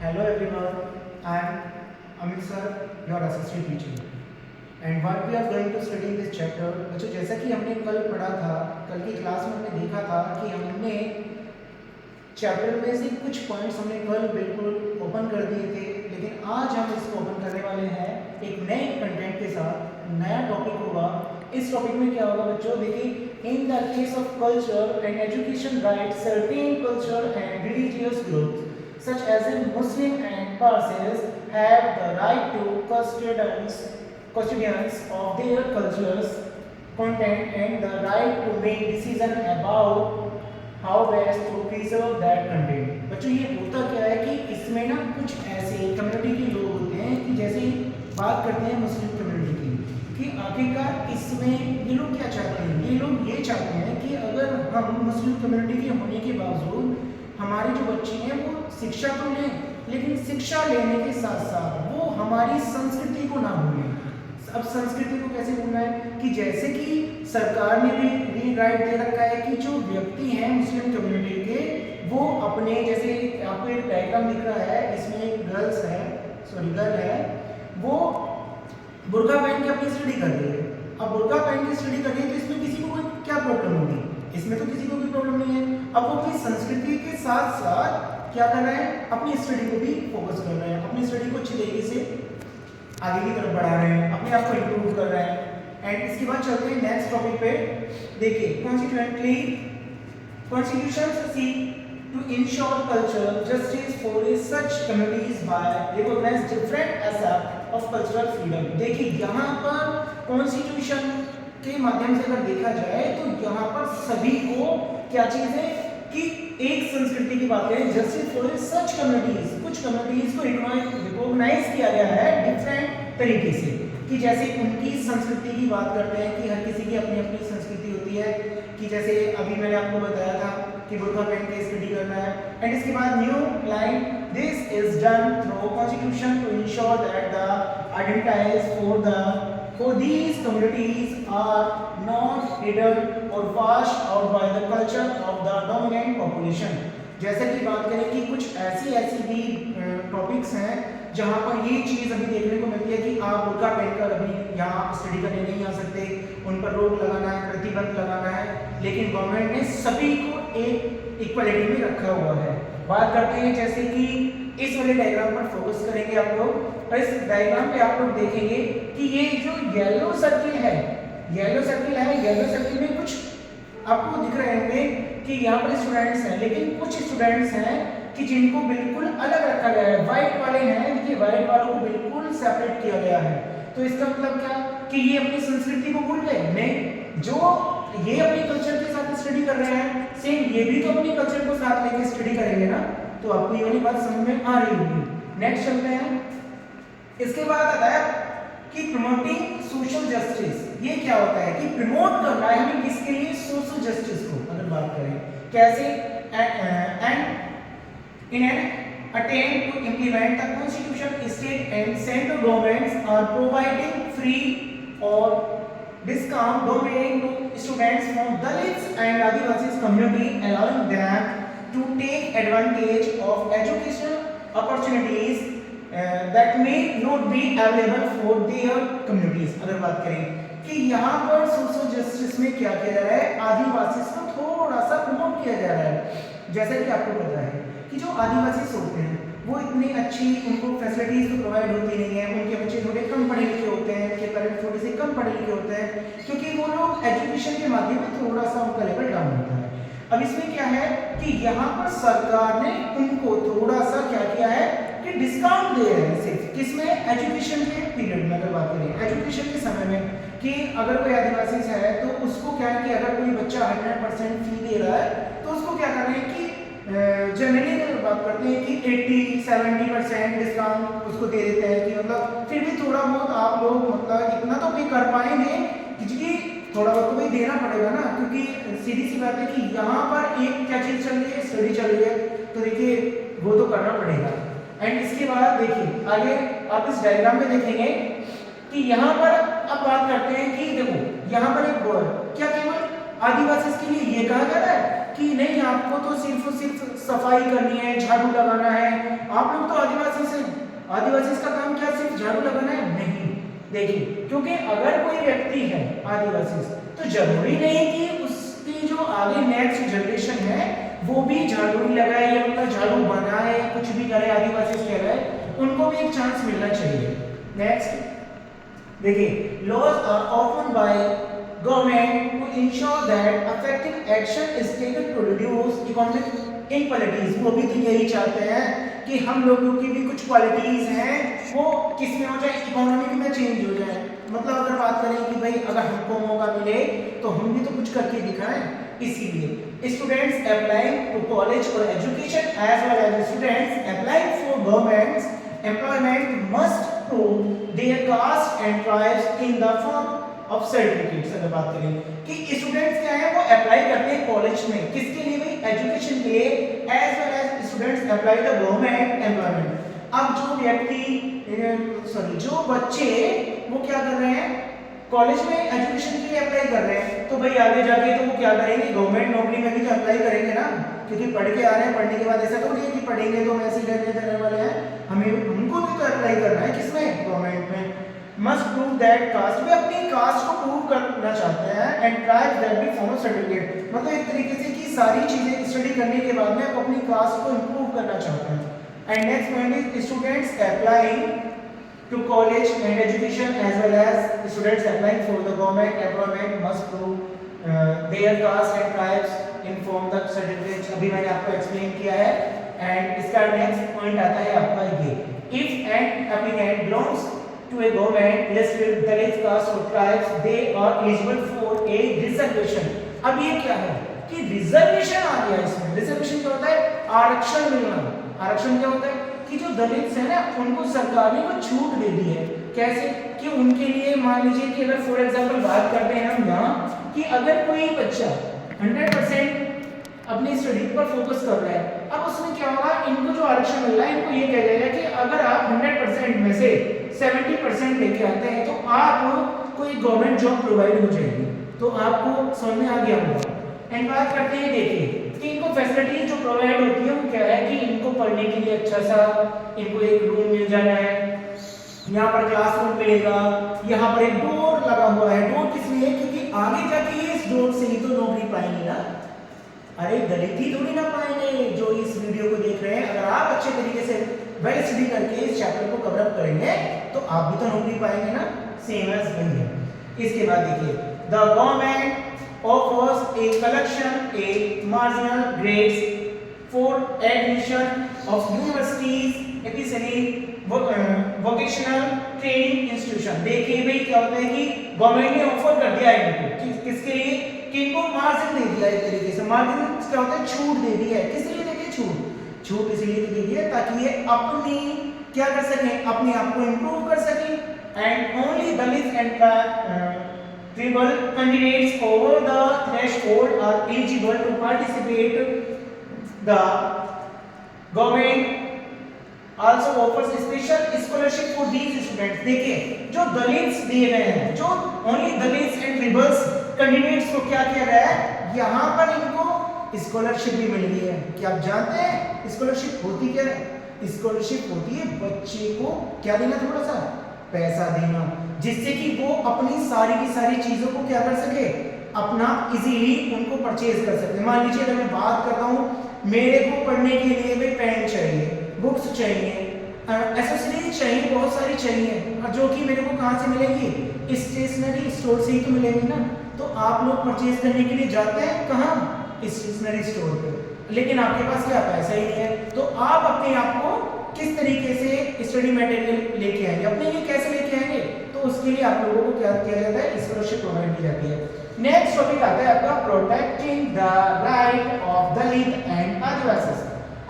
Hello everyone, I am Amit sir, your assistant teacher. And what we are going to study in this chapter, बच्चों जैसा कि हमने कल पढ़ा था, कल की क्लास में हमने देखा था कि हमने चैप्टर में से कुछ पॉइंट्स हमने कल बिल्कुल ओपन कर दिए थे, लेकिन आज हम इसको ओपन करने वाले हैं एक नए कंटेंट के साथ। नया टॉपिक होगा। इस टॉपिक में क्या होगा बच्चों, देखिए, in the case of culture and education right certain culture and religious groups such as in Muslim and Parsis have the right to custodians of their cultures content and the right to make decision about how best to preserve that content। बच्चों ये होता क्या है कि इसमें ना कुछ ऐसे कम्युनिटी के लोग होते हैं कि जैसे बात करते हैं मुस्लिम कम्युनिटी की कि आखिरकार इसमें ये लोग क्या चाहते हैं, ये लोग ये चाहते हैं कि अगर हम मुस्लिम कम्युनिटी के होने के बावजूद हमारे जो बच्चे हैं वो शिक्षा तो लें, लेकिन शिक्षा लेने के साथ साथ वो हमारी संस्कृति को ना भूलें। अब संस्कृति को कैसे भूलना है कि जैसे कि सरकार ने भी राइट दे रखा है कि जो व्यक्ति हैं मुस्लिम कम्युनिटी के वो अपने, जैसे आपको एक डायग्राम दिख रहा है, इसमें गर्ल है, वो बुर्का पहन के अपनी स्टडी कर रही है। अब बुर्का पहन के स्टडी कर रही है तो इसमें किसी को क्या प्रॉब्लम होगी? इसमें तो किसी को भी प्रॉब्लम नहीं है। अब वो अपनी संस्कृति के साथ साथ क्या कर रहे हैं, अपनी स्टडी को भी फोकस कर रहे हैं, अपनी स्टडी को अच्छी तरीके से आगे की तरफ बढ़ा रहे हैं, अपने आप को इम्प्रूव कर रहे हैं। एंड इसके बाद चलते हैं नेक्स्ट टॉपिक पे। देखिए, constituently constitution seek to ensure cultural justice for such communities by recognize different aspects of cultural freedom। देखिए, यहाँ पर कॉन्स्टिट्यूशन के माध्यम से अगर देखा जाए तो यहाँ पर सभी को क्या चीज है कि एक संस्कृति की बात करें, जस्टिस फॉर सच कम्युनिटीज, कुछ कम्युनिटीज को रिकॉग्नाइज किया गया है डिफरेंट तरीके से, कि जैसे उनकी संस्कृति की बात करते हैं कि हर किसी की अपनी अपनी संस्कृति होती है, कि जैसे अभी मैंने आपको बताया था कि बुर्का पहन के स्टडी करना है। एंड इसके बाद new line, this is done through constitution to ensure that the identities for these communities are not hidden or washed out by the culture of the dominant population। जैसे कि बात करें कि कुछ ऐसी भी टॉपिक्स हैं जहाँ पर ये चीज़ अभी देखने को मिलती है कि आप बुर्का पहनकर अभी यहाँ स्टडी करने नहीं आ सकते, उन पर रोक लगाना है, प्रतिबंध लगाना है, लेकिन गवर्नमेंट ने सभी को एक इक्वलिटी में रखा हुआ है। बात करते हैं जैसे कि इस वाले डायग्राम पर फोकस करेंगे आप लोग, और इस डायग्राम पे आप लोग देखेंगे कि ये जो येलो सर्किल है, येलो सर्किल में कुछ आपको दिख रहे होंगे कि यहाँ पर स्टूडेंट्स हैं, लेकिन कुछ स्टूडेंट्स हैं कि जिनको बिल्कुल अलग रखा गया है। व्हाइट वाले हैं, देखिए व्हाइट वालों को बिल्कुल सेपरेट किया गया है। तो इसका मतलब क्या कि ये अपनी संस्कृति को भूल गए? नहीं, जो ये अपने कल्चर के साथ स्टडी कर रहे हैं, सेम ये भी तो अपने कल्चर को साथ लेके स्टडी करेंगे ना। तो आपको ये वाली बात समझ में आ रही होगी। नेक्स्ट चलते हैं। इसके बाद आता है कि प्रमोटिंग सोशल जस्टिस। ये क्या होता है कि प्रमोट करना है हमें किसके लिए? सोशल जस्टिस को। अगर बात करें कैसे, and in an attempt to implement the constitution, state and central governments are providing free or discount domain to students from Dalits and Adivasi community, allowing them to take advantage of educational opportunities that may not be available for their communities। अगर बात करें कि यहाँ पर social justice में क्या किया जा रहा है, आदिवासी को थोड़ा सा प्रमोट किया जा रहा है। जैसा कि आपको पता है कि जो आदिवासी होते हैं वो इतनी अच्छी उनको फैसिलिटीज तो प्रोवाइड होती नहीं है, उनके बच्चे थोड़े कम पढ़े लिखे होते हैं, उनके पेरेंट्स थोड़े से कम पढ़े लिखे होते हैं, क्योंकि वो लोग एजुकेशन के माध्यम में थोड़ा सा उनका लेवल डाउन होता है। अब इसमें क्या है कि यहाँ पर सरकार ने उनको थोड़ा सा क्या किया है कि डिस्काउंट दे रहे हैं, सिर्फ किसमें? एजुकेशन के पीरियड में। अगर बात करें एजुकेशन के समय में कि अगर कोई आदिवासी है तो उसको क्या है कि अगर कोई बच्चा 100% फी दे रहा है तो उसको क्या कर रहे हैं कि जनरली अगर बात करते हैं कि 80-70% डिस्काउंट उसको दे देते हैं, कि मतलब फिर भी थोड़ा बहुत आप लोग मतलब इतना तो पे कर पाएंगे, क्योंकि थोड़ा बहुत तो भाई देना पड़ेगा ना, क्योंकि सीधी सी बात है कि यहाँ पर एक क्या चीज चल रही है, स्टडी चल रही है, तो देखिए वो तो करना पड़ेगा। एंड इसके बाद देखिए आगे आप इस डायग्राम में देखेंगे कि यहाँ पर अब बात करते हैं कि देखो यहाँ पर एक बॉय क्या केवल आदिवासी के लिए ये कहा जा रहा है कि नहीं आपको तो सिर्फ सफाई करनी है, झाड़ू लगाना है, आप लोग तो आदिवासी से, आदिवासी का काम क्या सिर्फ झाड़ू लगाना है? नहीं। देखिए, क्योंकि अगर कोई व्यक्ति है आदिवासी तो जरूरी नहीं कि उसकी जो आगे नेक्स्ट जनरेशन है वो भी झाड़ू ही लगाए या उनका झाड़ू बनाए या कुछ भी करे, आदिवासी कह रहा है, उनको भी एक चांस मिलना चाहिए। नेक्स्ट देखिए, laws are often by government to ensure that effective action is taken to reduce economic inequalities. वो भी तो यही चाहते हैं कि हम लोगों की भी कुछ क्वालिटीज हैं वो किस में हो जाए, इकोनॉमिक में चेंज हो जाए। मतलब अगर बात करें कि भाई अगर हमको मौका मिले तो हम भी तो कुछ करके दिखाएं, इसीलिए स्टूडेंट्स अप्लाइंग टू कॉलेज और education as well as students applying for government employment must prove their caste and tribes in the form of certificates. अगर बात करें कि स्टूडेंट्स क्या है वो अप्लाई करते हैं कॉलेज में, किसके लिए भाई? एजुकेशन के लिए, as well as students apply the government employment. अब जो व्यक्ति जो बच्चे वो क्या कर रहे हैं, कॉलेज में एजुकेशन के लिए अप्लाई कर रहे हैं, तो भाई आगे जाके तो वो क्या करेंगे, गवर्नमेंट नौकरी में भी तो अप्लाई करेंगे ना, क्योंकि पढ़ के आ रहे हैं, पढ़ने के बाद ऐसा तो नहीं है कि पढ़ेंगे तो वैसे ही रहने वाले हैं, हमें उनको भी तो अप्लाई करना है, किसमें? गवर्नमेंट में। मस्ट प्रूव दैट कास्ट, वे अपनी कास्ट को प्रूव करना चाहते हैं, and tribes that be form certificate, मतलब एक तरीके से कि सारी चीजें स्टडी करने के बाद में आप अपनी कास्ट को इंप्रूव करना चाहते हैं। And next point is students applying to college and education as well as students applying for the government employment must prove their caste and tribes in form the certificates। अभी मैंने आपको explain किया है। And इसका next point आता है आपका ये, if an applicant belongs to a government list with Dalit caste or tribes they are eligible for a reservation। अब ये क्या है कि रिजर्वेशन आ गया इसमें। रिजर्वेशन क्या होता है? आरक्षण मिलना। आरक्षण क्या होता है कि जो दलित है ना उनको सरकार ने कुछ छूट दे दी है। कैसे कि उनके लिए मान लीजिए कि अगर फॉर एग्जांपल बात करते हैं हम यहाँ कि अगर कोई बच्चा 100% अपनी स्टडी पर फोकस कर रहा है, अब उसमें क्या होगा, इनको जो आरक्षण मिल रहा है इनको ये कहा जाएगा कि अगर आप 100% में से 70% लेके आते हैं तो आप कोई गवर्नमेंट जॉब प्रोवाइड हो जाएगी। तो आपको समझ में आ गया होगा। एंड बात करते हैं, देखिए कि इनको फैसिलिटीज जो प्रोवाइड होती है वो क्या है कि इनको पढ़ने के लिए अच्छा सा इनको एक रूम मिल जाना है, यहाँ पर क्लासरूम मिलेगा, यहाँ पर एक डोर लगा हुआ है। डोर किस लिए? क्योंकि आगे जाके ये इस डोर से ही तो नौकरी पाएंगे ना। अरे दलित ही थोड़ी ना पाएंगे जो इस वीडियो को देख रहे हैं। अगर आप अच्छे तरीके से वेल स्टडी करके इस चैप्टर को कवर अप करेंगे तो आप भी तो नौकरी पाएंगे ना, सेम एज वही है। इसके बाद देखिए, the government offers a collection a marginal grades for admission of universities especially vocational training institution। देखिए भाई क्या होता है कि गवर्नमेंट ने ऑफर कर दिया है इनको किसके लिए कि इनको मार्जिन दे दिया एक तरीके से। मार्जिन क्या होता है? छूट दे दी है। किस लिए दे दी छूट? छूट इसलिए दे दी है ताकि ये अपनी क्या कर सकें, अपने आप को इंप्रूव कर सकें। And only Dalit and tribal candidates over the threshold are eligible to participate। The government also offers special scholarship for these students। देखिए जो दलित्स दिए गए हैं, जो only दलित्स एंड ट्रिबल्स कैंडिडेट्स को क्या किया गया है, यहाँ पर इनको स्कॉलरशिप भी मिल गई है। क्या आप जानते हैं स्कॉलरशिप होती क्या है? स्कॉलरशिप होती है बच्चे को क्या देना, थोड़ा सा पैसा देना, जिससे कि वो अपनी सारी की सारी चीजों को क्या कर सके, अपना इजीली उनको परचेज कर सके। मान लीजिए अगर मैं बात करता हूँ, मेरे को पढ़ने के लिए भाई पेन चाहिए, बुक्स चाहिए, एसेसरीज चाहिए, बहुत सारी चाहिए, और जो कि मेरे को कहाँ से मिलेंगी? स्टेशनरी स्टोर से ही तो मिलेंगी ना। तो आप लोग परचेज करने के लिए जाते हैं कहाँ? स्टेशनरी स्टोर पे। लेकिन आपके पास क्या पैसा ही नहीं है, तो आप अपने आप को किस तरीके से स्टडी मटेरियल लेके आएंगे, अपने लिए कैसे लेके आएंगे? तो उसके लिए आप लोगों को क्या किया जाता है? स्कॉलरशिप प्रोवाइड की जाती है। नेक्स्ट टॉपिक आता है आपका protecting the right of Dalit and Adivasi.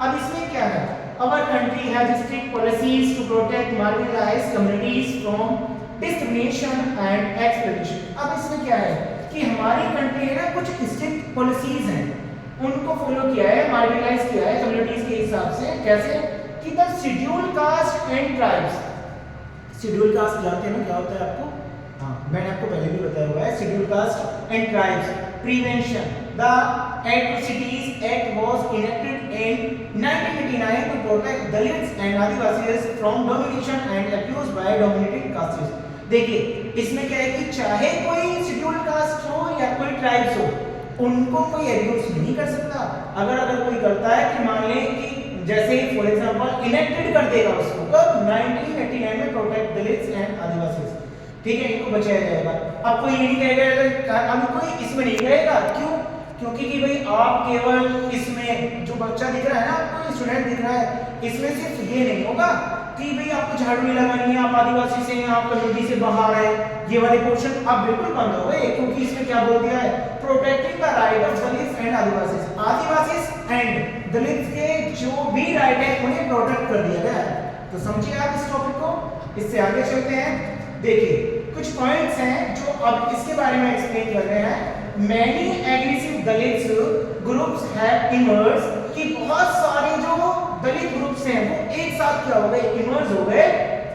अब इसमें क्या है? Our country has strict policies to protect marginalized communities from discrimination and exploitation। अब इसमें क्या है कि हमारी कंट्री है ना, कुछ स्ट्रिक्ट पॉलिसीज हैं, उनको फॉलो किया है, मार्जिनलाइज किया है कम्युनिटीज के हिसाब से। कैसे कि the schedule caste and tribes. Schedule caste जानते हैं ना क्या होता है आपको? हाँ, मैंने आपको पहले भी बताया हुआ है। Schedule caste and tribes prevention, The Atrocities Act was enacted in 1989 to protect Dalits and Adivasis from domination and abuse by dominating castes. देखिए इसमें क्या है कि चाहे कोई शेड्यूल्ड कास्ट हो या कोई ट्राइब्स हो, उनको कोई एब्यूज नहीं कर सकता। अगर कोई करता है कि मान लें कि जैसे फॉर एग्जांपल इनेक्टेड कर देगा उसको कब 1989 में प्रोटेक्ट दलित्स एंड आदिवासीज, ठीक है, इनको बचाया जाएगा। अब कोई ये नहीं कहेगा, अब कोई इसमें नहीं कहेगा, क्यों? क्योंकि कि भाई आप केवल इसमें जो बच्चा दिख रहा है ना, आपको स्टूडेंट दिख रहा है, इसमें सिर्फ ये नहीं होगा कि भाई आपको झाड़ू नहीं लगानी है, आप आदिवासी से हैं, आप कम्युनिटी से बाहर है, ये वाले पोर्शन अब बिल्कुल बंद हो गए, क्योंकि इसमें क्या बोल दिया है, protecting the right of Dalits and Adivasis. Adivasis and Dalits के जो भी राइट है उन्हें प्रोटेक्ट कर दिया गया है। तो समझिए आप इस टॉपिक को। इससे आगे चलते हैं। देखिए कुछ पॉइंट्स हैं जो अब इसके बारे में एक्सप्लेन कर रहे हैं। Many aggressive Dalits groups have emerged, कि बहुत सारे जो दलित ग्रुप्स हैं वो एक साथ क्या हो गए, इमर्ज हो गए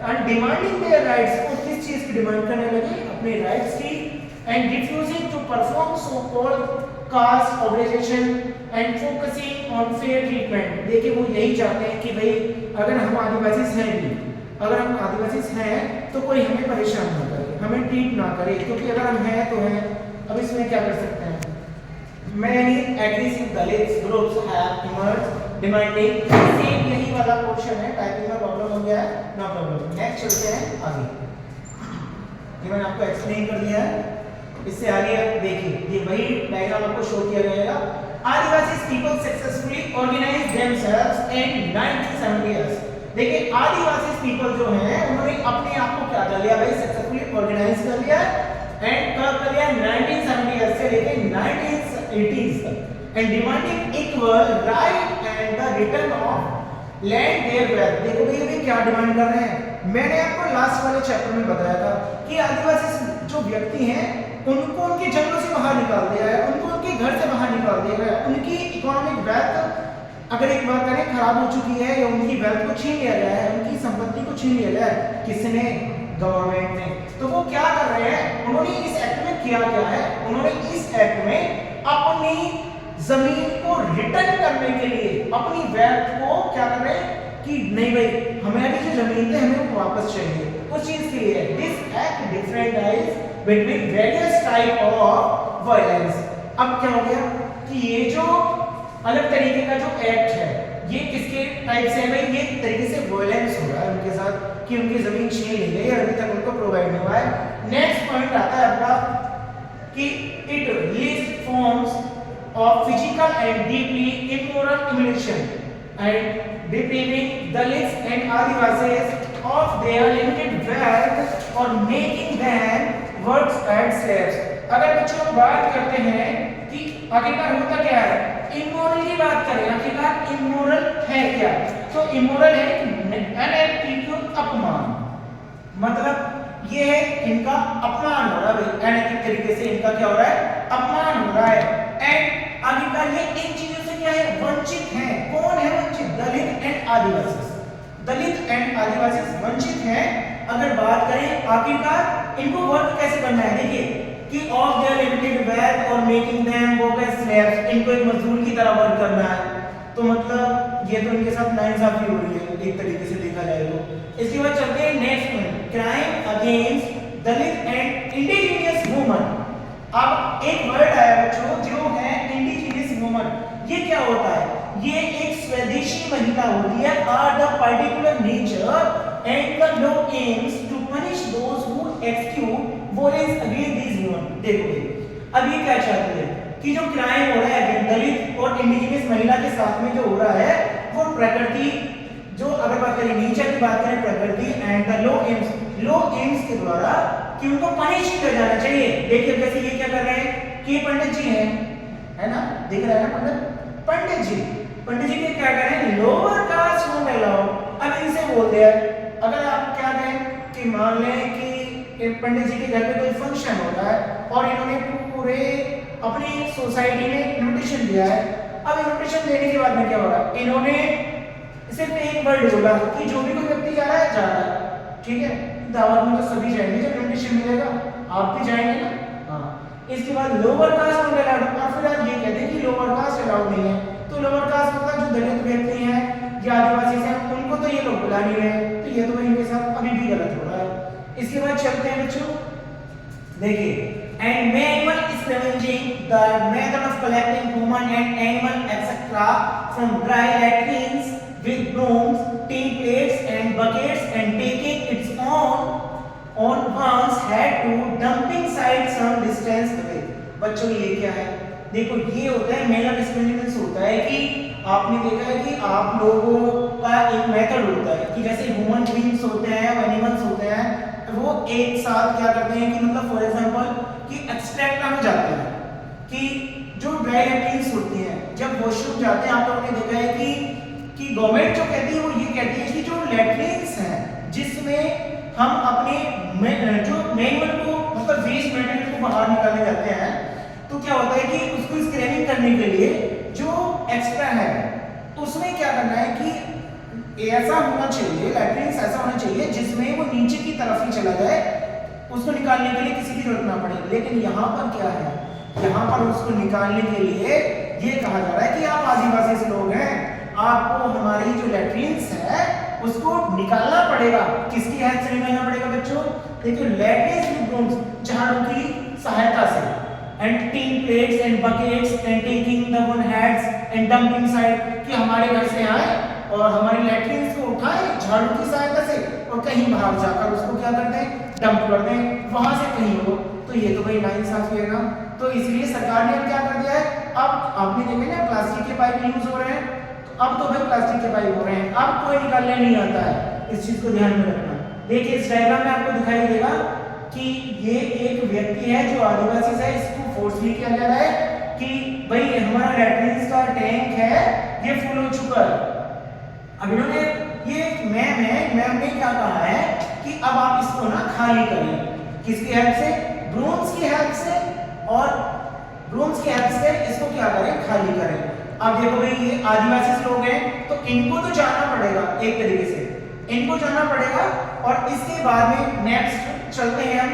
एंड डिमांडिंग देयर राइट्स, और किस चीज की डिमांड करने लगे, अपने राइट्स की, and refusing to perform so called caste obligation and focusing on fair treatment. देखिए वो यही चाहते हैं कि भाई अगर हम आदिवासी हैं भी, अगर हम आदिवासी हैं तो कोई हमें परेशान ना करे, हमें ट्रीट ना करे, क्योंकि अगर हम हैं तो हैं। अब इसमें क्या कर सकते हैं, Many aggressive Dalits groups have emerged demanding, same यही वाला क्वेश्चन है, टाइपिंग में प्रॉब्लम हो गया है, नो प्रॉब्लम। नेक्स्ट चलते हैं आगे, ये मैंने आपको एक्सप्लेन कर दिया है। इससे आगे देखिए ये वही डायग्राम आपको शो किया जाएगा। Adivasi people successfully organise themselves in 1970s। देखिए आदिवासी पीपल जो हैं उन्होंने अपने आप को क्या कर लिया भाई, सक्सेसफुली ऑर्गेनाइज कर लिया एंड कब कर लिया, 1970s से लेके 1980s तक, and demanding equal right and the return of land there wealth. देखो भाई ये क्या डिमांड कर रहे हैं, मैंने आपको लास्ट वाले चैप्टर में बताया था कि आदिवासी जो व्यक्ति हैं उनको उनके जंगलों से बाहर निकाल दिया है, उनको उनके घर से बाहर निकाल दिया गया है, उनकी इकोनॉमिक वेल्थ अगर एक बात करें खराब हो चुकी है, या उनकी वेल्थ को छीन लिया गया है, उनकी संपत्ति को छीन लिया गया है, किसने, गवर्नमेंट ने। तो वो क्या कर रहे हैं, उन्होंने इस एक्ट में किया क्या है, उन्होंने इस एक्ट में अपनी जमीन को रिटर्न करने के लिए अपनी वेल्थ को क्या कर रहे हैं कि नहीं भाई हमारी जो जमीन है हमें वो वापस चाहिए, उस चीज के लिए this act differentiates between various type of violence. अब क्या हो गया कि ये जो अलग तरीके का जो एक्ट है ये किसके टाइप से है भाई, ये तरीके से वायलेंस हो रहा है उनके साथ कि उनकी जमीन छीन ली गई और अभी तक उनको प्रोवाइड नहीं हुआ है। नेक्स्ट पॉइंट आता है आपका कि it list forms of physical and deeply immoral humiliation and depriving Dalits and Adivasis of their limited wealth और making them works and slaves. अगर बच्चों हम बात करते हैं कि आखिरकार होता क्या है, इमोरल की बात करें, आखिरकार इमोरल है क्या, तो इमोरल है अनएथिकल अपमान, मतलब ये है इनका अपमान हो रहा है भाई, अनैतिक तरीके से इनका क्या हो रहा है, अपमान हो रहा है। एंड आखिरकार ये इन चीजों से क्या है, वंचित है। कौन है वंचित, दलित एंड आदिवासी, दलित एंड आदिवासी वंचित हैं। अगर बात करें आखिरकार इनको वर्क कैसे करना है, देखिए कि ऑफ देयर लिमिटेड वेल्थ और making them work as slaves, इनको एक मजदूर की तरह वर्क करना है। तो मतलब ये तो इनके साथ नाइंसाफी हो रही है एक तरीके से देखा जाए तो। इसके बाद चलते हैं next point, crime against Dalit and indigenous woman. अब एक वर्ड आया बच्चों जो है इंडिजिनियस वुमन, ये क्या होता है, ये एक स्वदेशी महिला होती है, are the particular nature and the law aims to punish those who execute violence against these woman. देखो अब ये क्या चाहती है कि जो क्राइम हो रहा है दलित और इंडिजिनियस महिला के साथ में जो हो रहा है वो प्रकृति, जो अगर बात करें नेचर की बात करें प्रकृति एंड द लॉ एम्स के द्वारा कि उनको पनिश किया जाना चाहिए। देखिए जैसे ये क्या कर रहे हैं कि पंडित जी हैं, है ना, दिख रहा है ना पंडित जी के क्या कर रहे हैं, लोअर कास्ट नॉट अलाउड। अब इनसे बोलते हैं, अगर आप क्या कहें कि मान लें कि पंडित जी के घर पे कोई फंक्शन हो रहा है और इन्होंने पूरे अपनी सोसाइटी में इन्विटेशन दिया है। अब इन्विटेशन देने के बाद में क्या हो रहा है, इन्होंने सिर्फ एक वर्ड बोला कि जो भी कोई व्यक्ति जा रहा है, ठीक है, दावत में तो सभी जाएंगे, जब इन्विटेशन मिलेगा आप भी जाएंगे ना, हाँ। इसके बाद लोअर कास्ट नॉट अलाउड, और फिर आप ये कहते हैं कि लोअर कास्ट अलाउड नहीं है, तो लोअर कास्ट मतलब जो दलित व्यक्ति हैं या आदिवासी हैं उनको तो ये लोग बुला नहीं रहे, तो ये तो इनके साथ अभी भी गलत हो रहा है। इसके बाद चलते हैं बच्चों, देखिए and manual scavenging, the method of collecting human and animal etc from dry latrines with brooms, tin plates and buckets and taking its on once had to dumping site some distance away। बच्चों ये क्या है, देखो ये होता है manual scavenging, होता है कि आपने देखा है कि आप लोगों का एक मेथड होता है कि जैसे ह्यूमन बीइंग्स होते हैं, एनिमल्स होते हैं, वो एक साथ क्या करते हैं कि मतलब फॉर एग्जांपल कि एक्सट्रैक्ट में जाते हैं कि जो ड्राई लैट्रिन्स होती हैं जब वॉशरूम जाते हैं, आप लोगों ने देखा है कि गवर्नमेंट जो कहती है वो ये कहती है कि जो लैट्रिन्स हैं जिसमें हम अपने जो मैनुअल को मतलब वेस्ट मटेरियल को बाहर निकालने जाते हैं, तो क्या होता है कि उसको स्क्रैपिंग करने के लिए जो एक्स्ट्रा है उसमें क्या करना है कि ऐसा होना चाहिए, लैट्रिन्स ऐसा होना चाहिए जिसमें वो नीचे की तरफ ही चला जाए, उसको निकालने के लिए किसी की जरूरत ना पड़े। लेकिन यहाँ पर क्या है, यहाँ पर उसको निकालने के लिए ये कहा जा रहा है कि आप आदिवासी से लोग हैं, आपको हमारी जो लैट्रिन्स है उसको निकालना पड़ेगा। किसकी हेल्प से निकालना पड़ेगा बच्चों, देखिए लैट्रिन्स विद ब्रूम्स, झाड़ू की सहायता से, and tin plates and buckets and taking the one heads and dumping side, कि हमारे घर से आए और हमारी लैट्रिन्स को उठाए झाड़ू की सहायता से और कहीं बाहर जाकर उसको क्या करते हैं, डंप कर दें, वहां से कहीं हो, तो ये तो भाई नाइंसाफी है ना। तो इसलिए सरकार ने क्या कर दिया है, अब आपने देखा ना प्लास्टिक के पाइप यूज हो रहे हैं, तो अब तो भाई प्लास्टिक के पाइप हो रहे हैं, अब कोई निकालने नहीं आता है, इस चीज को ध्यान में रखना। देखिए इस डायग्राम में आपको दिखाई देगा कि ये एक व्यक्ति है जो आदिवासी है, इसको फोर्सली किया जा रहा है कि भाई हमारा लैट्रिन्स का टैंक है ये फुल हो चुका है। अब इन्होंने ये मैम ने क्या कहा है कि अब आप इसको ना खाली करें, किसकी हेल्प से, ब्रूम्स की हेल्प से, और ब्रूम्स की हेल्प से इसको क्या करें, खाली करें। अब देखो भाई ये आदिवासी लोग हैं तो इनको तो जाना पड़ेगा, एक तरीके से इनको जाना पड़ेगा, और इसके बाद में नेक्स्ट चलते हैं हम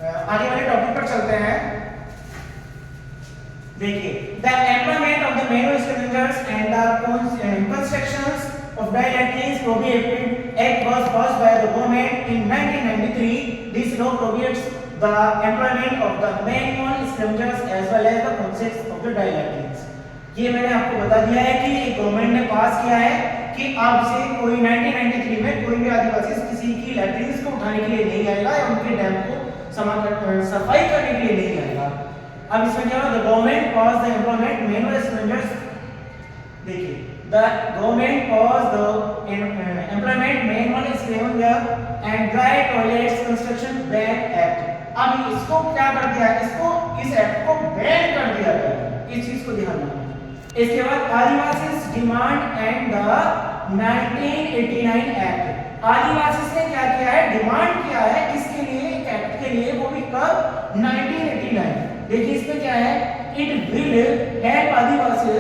आगे वाले टॉपिक पर चलते हैं। देखिए the employment of the manual scavengers and the constructions of dry latrines prohibited act was passed by the government in 1993। This law prohibits the employment of the manual scavengers as well as the construction of the dry latrines. ये मैंने आपको बता दिया है कि government ने पास किया है कि अब से कोई 1993 में कोई भी आदिवासी किसी की लैट्रिन्स को उठाने के लिए नहीं आएगा या उनके डैम को सफाई करने के लिए नहीं आएगा। अब इसमें क्या होगा, the government pass the employment manual scavengers, देखिए the government pass the employment manual scavenger and dry toilets construction ban act. अब इसको क्या कर दिया, इसको इस एक्ट को बैन कर दिया गया, इस चीज को ध्यान रखना। इसके बाद आदिवासी demand and the 1989 act, Adivasi ने क्या किया है, डिमांड किया है किसके लिए, एक्ट के लिए, वो भी कब, 1989। देखिए इसमें क्या है, it will help Adivasi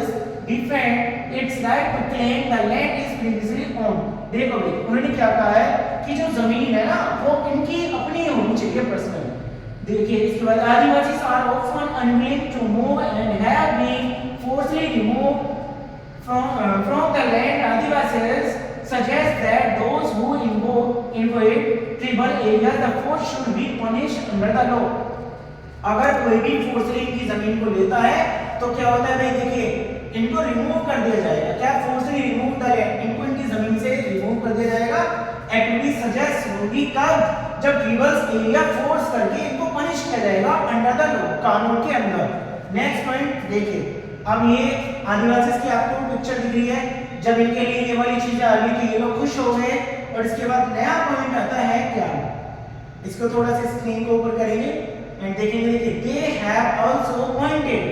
defend its right to claim the land is previously owned. देखो भाई उन्होंने क्या कहा है कि जो जमीन है ना वो इनकी अपनी होनी चाहिए पर्सनल। देखिए इसके बाद Adivasi are often unwilling to move and have been forcibly removed from the land. Adivasis suggest that those who invade tribal areas, the force should be punished under the law. अगर कोई भी फोर्सली इनकी जमीन को लेता है तो क्या होता है भाई, देखिए इनको रिमूव कर दिया जाएगा, क्या फोर्सली रिमूव द लैंड, इनको इनकी जमीन से रिमूव कर दिया जाएगा। एक्टिविटी सजेस्ट होगी कब, जब ट्रिबल्स एरिया फोर्स करके इनको पनिश किया जाएगा अंडर द लॉ, कानून के अंदर। नेक्स्ट पॉइंट देखिए, अब ये आदिवासी की आपको पिक्चर दिख रही है, जब इनके लिए ये वाली चीजें आ गई तो ये लोग खुश हो गए, और इसके बाद नया पॉइंट आता है क्या, इसको थोड़ा सा स्क्रीन को ऊपर करेंगे एंड देखेंगे कि they have also pointed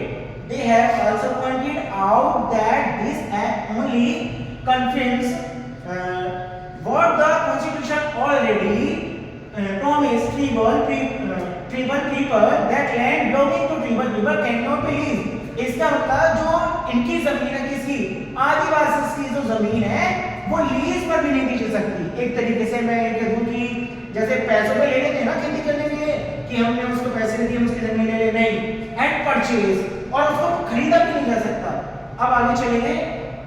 out that this act only confirms what the constitution already promised tribal people, that land belonging to tribal people cannot be leased। इसका मतलब जो इनकी जमीन है, किसी आदिवासी की जो जमीन है वो लीज पर भी नहीं दी जा सकती। एक तरीके से मैं ये कह दूं कि जैसे पैसों पे ले लेते हैं ना खेती करने के लिए, कि हमने उसको पैसे नहीं दिए, हम उसकी जमीन ले ले, नहीं। एंड परचेज, और उसको खरीदा भी नहीं जा सकता। अब आगे चलेंगे,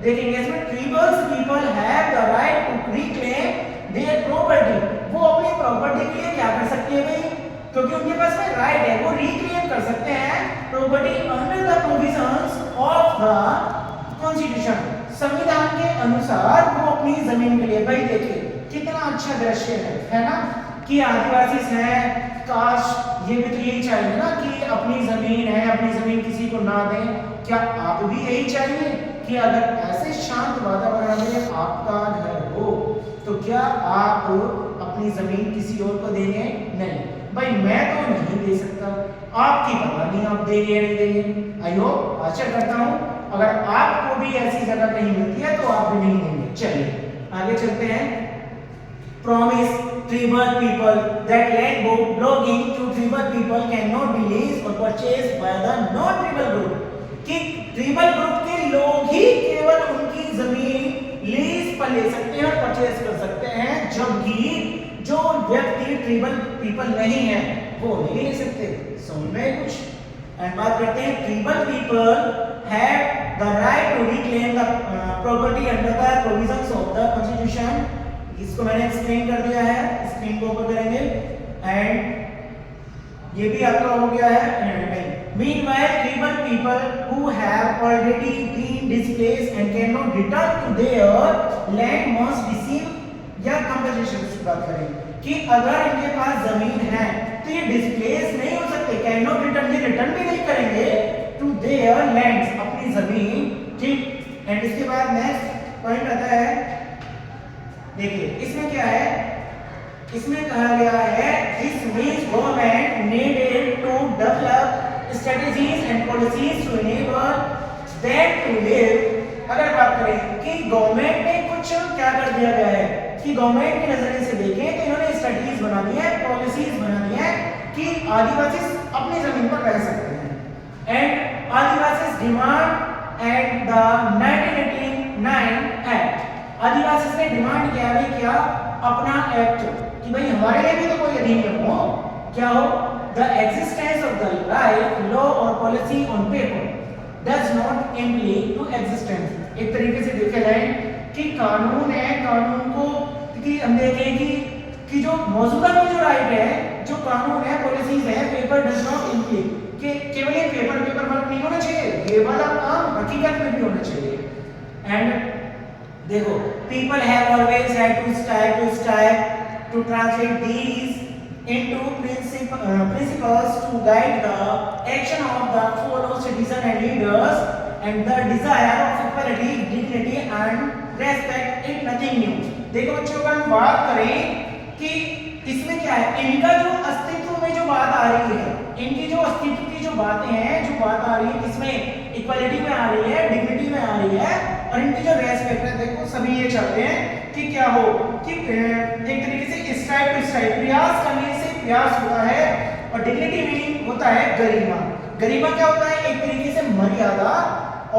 देखेंगे इसमें tribal people have the right to reclaim their property. वो अपनी प्रॉपर्टी के लिए क्या कर सकते हैं भाई, क्योंकि उनके पास में राइट है, वो रिक्लेम कर सकते हैं property under the provisions of the constitution. संविधान के अनुसार वो अपनी जमीन के लिए, भाई देखिए कितना अच्छा दृश्य है ना, कि आदिवासी हैं, काश ये भी तो यही चाहिए ना कि अपनी जमीन है, अपनी जमीन किसी को ना दें। क्या आप भी यही चाहिए कि अगर ऐसे शांत वातावरण में आपका घर हो तो क्या आप अपनी जमीन किसी और को देंगे? नहीं भाई, मैं तो नहीं दे सकता, आपकी पता नहीं आप देंगे या नहीं देंगे। आई होप, आशा करता हूं अगर आपको भी ऐसी जगह कहीं मिलती है तो आप भी नहीं देंगे। चलिए आगे चलते हैं। Promise tribal people that land belonging to tribal people cannot be leased or purchased by the non-tribal group, कि ट्रिबल ग्रुप के लोग ही केवल उनकी जमीन लीज पर ले सकते हैं और परचेज कर सकते हैं, जबकि जो व्यक्ति ट्रिबल पीपल नहीं है वो नहीं ले सकते। समझ में कुछ? एंड बात करते हैं, tribal people have the right to reclaim the property under the provisions of the constitution. इसको मैंने एक्सप्लेन कर दिया है, स्क्रीन को ओपन करेंगे एंड ये भी आपका हो गया है। Meanwhile, tribal people who have already been displaced and cannot return to their land must receive या compensation की बात करें कि अगर इनके पास जमीन है तो ये डिस्प्लेस नहीं हो सकते, cannot return, ये रिटर्न भी नहीं करेंगे to their lands, अपनी जमीन, ठीक। एंड इसके बाद नेक्स्ट पॉइंट आता है, देखिए इसमें क्या है, इसमें कहा गया है this means government needed to develop strategies and policies to enable them to live। अगर बात करें कि गवर्नमेंट ने कुछ क्या कर दिया गया है कि गवर्नमेंट के नजरिए से देखें तो इन्होंने स्ट्रेटजीज बना दी है, पॉलिसीज बना दी है कि आदिवासी अपनी जमीन पर रह सकते हैं। And Adivasi demand and the 1989 act, Adivasi ने डिमांड किया भाई क्या, अपना एक्ट, कि भाई हमारे लिए भी तो कोई अधिनियम हो, क्या हो, the existence of the right law or policy on paper does not imply to existence। एक तरीके से देखा जाए कि कानून है, कानून को कि हम देखें कि जो मौजूदा में जो राइट है, जो कानून है, पॉलिसीज है, पेपर डज नॉट इम्प्ली, कि केवल ये पेपर वर्क नहीं होना चाहिए, ये वाला काम हकीकत में भी होना चाहिए। एंड देखो, people have always had to strive to translate these into principles to guide the action of the fellow citizen and leaders, and the desire of equality, dignity and respect is nothing new। देखो बच्चों, अगर हम बात करें कि इसमें क्या है, इनका जो अस्तित्व में जो बात आ रही है, इनकी जो अस्तित्व की जो बातें हैं, जो बात आ रही है किसमें, इक्वालिटी में आ रही है, डिग्निटी में आ रही है, और इनकी जो रेस्पेक्ट है, देखो सभी ये चाहते हैं कि क्या हो, कि एक तरीके से स्ट्राइव टू स्ट्राइव, प्रयास करने से प्रयास होता है, और डिग्निटी मीनिंग होता है गरिमा। गरिमा क्या होता है, एक तरीके से मर्यादा,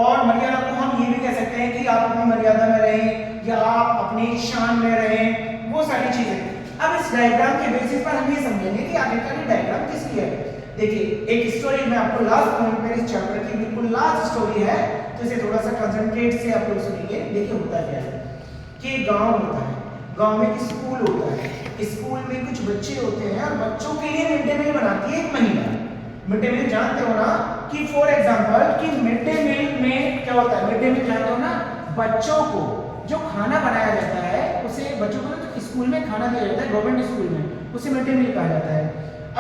और मर्यादा को हम ये भी कह सकते हैं कि आप अपनी मर्यादा में रहें या आप अपनी शान में रहें, वो सारी चीजें। अब इस डायग्राम के बेसिस पर हम ये समझेंगे कि आखिरकार ये डायग्राम किसकी है। देखिए एक स्टोरी मैं आपको लास्ट पॉइंट पे इस चैप्टर की बिल्कुल लास्ट स्टोरी है, तो इसे थोड़ा सा कंसंट्रेट से आप लोग सुनिए। देखिए होता क्या है कि गांव होता है, गांव में एक स्कूल होता है, स्कूल में कुछ बच्चे होते हैं और बच्चों के लिए मिड डे मील बनाती है एक महिला। मिड डे मील जानते हो ना, कि फॉर एग्जांपल कि मिड डे मील में क्या होता है, मिड डे मील जानते हो ना, बच्चों को जो खाना बनाया जाता है उसे, बच्चों को तो स्कूल में खाना दिया जाता है, गवर्नमेंट स्कूल में, उसे मिड डे मील कहा जाता है।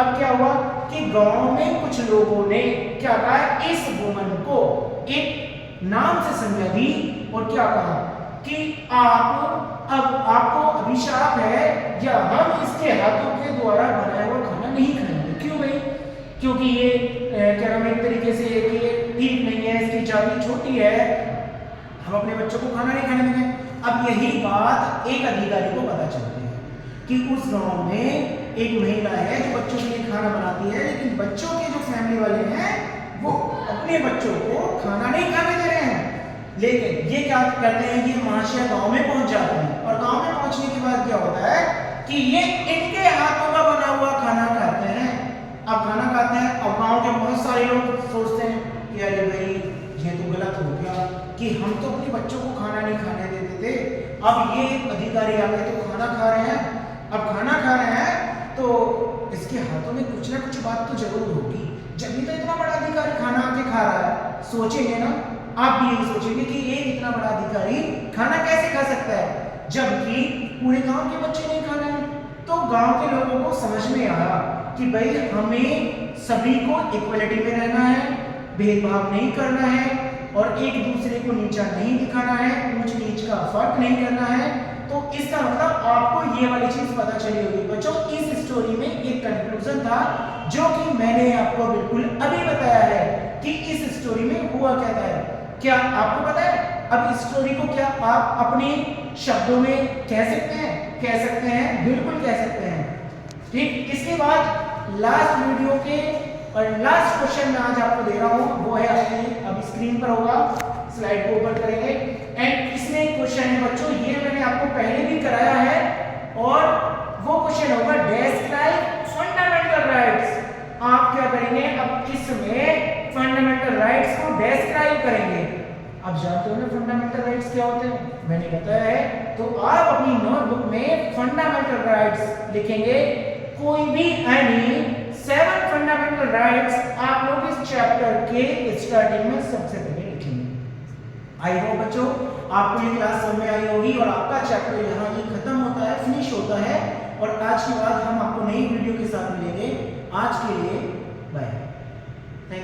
अब क्या हुआ कि गांव में कुछ लोगों ने क्या कहा, इस वुमन को एक नाम से संज्ञा दी और क्या कहा कि अब आपको अभिशाप है या हम इसके हाथों के द्वारा बनाया हुआ खाना नहीं खाएंगे। क्यों भाई? क्योंकि ये क्या नाम, एक तरीके से कि ठीक नहीं है, इसकी जाति छोटी है, हम अपने बच्चों को खाना नहीं खाने देंगे। अब यही बात एक अधिकारी को पता चलती है कि उस गांव में एक महिला है जो बच्चों के लिए खाना बनाती है, लेकिन बच्चों के जो फैमिली वाले हैं वो अपने बच्चों को खाना नहीं खाने दे रहे हैं। लेकिन ये क्या करते हैं, ये महाशय गांव में पहुंच जाते हैं, और गांव में पहुंचने के बाद क्या होता है कि ये इनके हाथों का बना हुआ खाना खाते हैं। अब ये अधिकारी आ गए तो खाना खा रहे हैं। अब खाना खा रहे हैं तो इसके हाथों में कुछ ना कुछ बात तो जरूर होगी, जब भी तो इतना बड़ा अधिकारी खाना आके खा रहा है। सोचेंगे ना, आप भी यही सोचेंगे कि ये इतना बड़ा अधिकारी खाना कैसे खा सकता है, जबकि पूरे गांव के बच्चे नहीं खा रहे हैं। तो गांव के लोगों को समझ में आया कि भाई हमें सभी को इक्वलिटी में रहना है, भेदभाव नहीं करना है और एक दूसरे को नीचा नहीं दिखाना है, ऊंच नीच का फर्क नहीं करना है। तो इसका मतलब आपको ये वाली चीज पता चली होगी बच्चों। इस स्टोरी में एक कंक्लूजन था जो कि मैंने आपको बिल्कुल अभी बताया है कि इस स्टोरी में हुआ क्या था। क्या आपको पता है? अब इस स्टोरी को क्या आप अपने शब्दों में कह सकते हैं? कह सकते हैं, बिल्कुल कह सकते हैं। ठीक, इसके बाद लास्ट वीडियो के और लास्ट क्वेश्चन मैं आज आपको दे रहा हूं, वो है आपके अब स्क्रीन पर होगा, स्लाइड को ओपन करेंगे। एंड इसमें एक क्वेश्चन है बच्चों, ये मैंने आपको पहले भी कराया है और वो क्वेश्चन होगा डिस्क्राइब फंडामेंटल राइट्स। आप क्या करेंगे, अब इसमें फंडामेंटल राइट्स को डिस्क्राइब करेंगे। आप जानते हो ना फंडामेंटल राइट्स क्या होते हैं, मैंने बताया है। तो आप अपनी नोटबुक में फंडामेंटल राइट्स लिखेंगे, कोई भी एनी 7 फंडामेंटल राइट्स आप लोग इस चैप्टर के स्टार्टिंग में सबसे पहले लिखेंगे। आई होप बच्चों आपको ये क्लास समझ में आई होगी और आपका चैप्टर यहाँ ये खत्म होता है, फिनिश होता है। और आज के बाद हम आपको नई वीडियो के साथ मिलेंगे। आज के लिए बाय।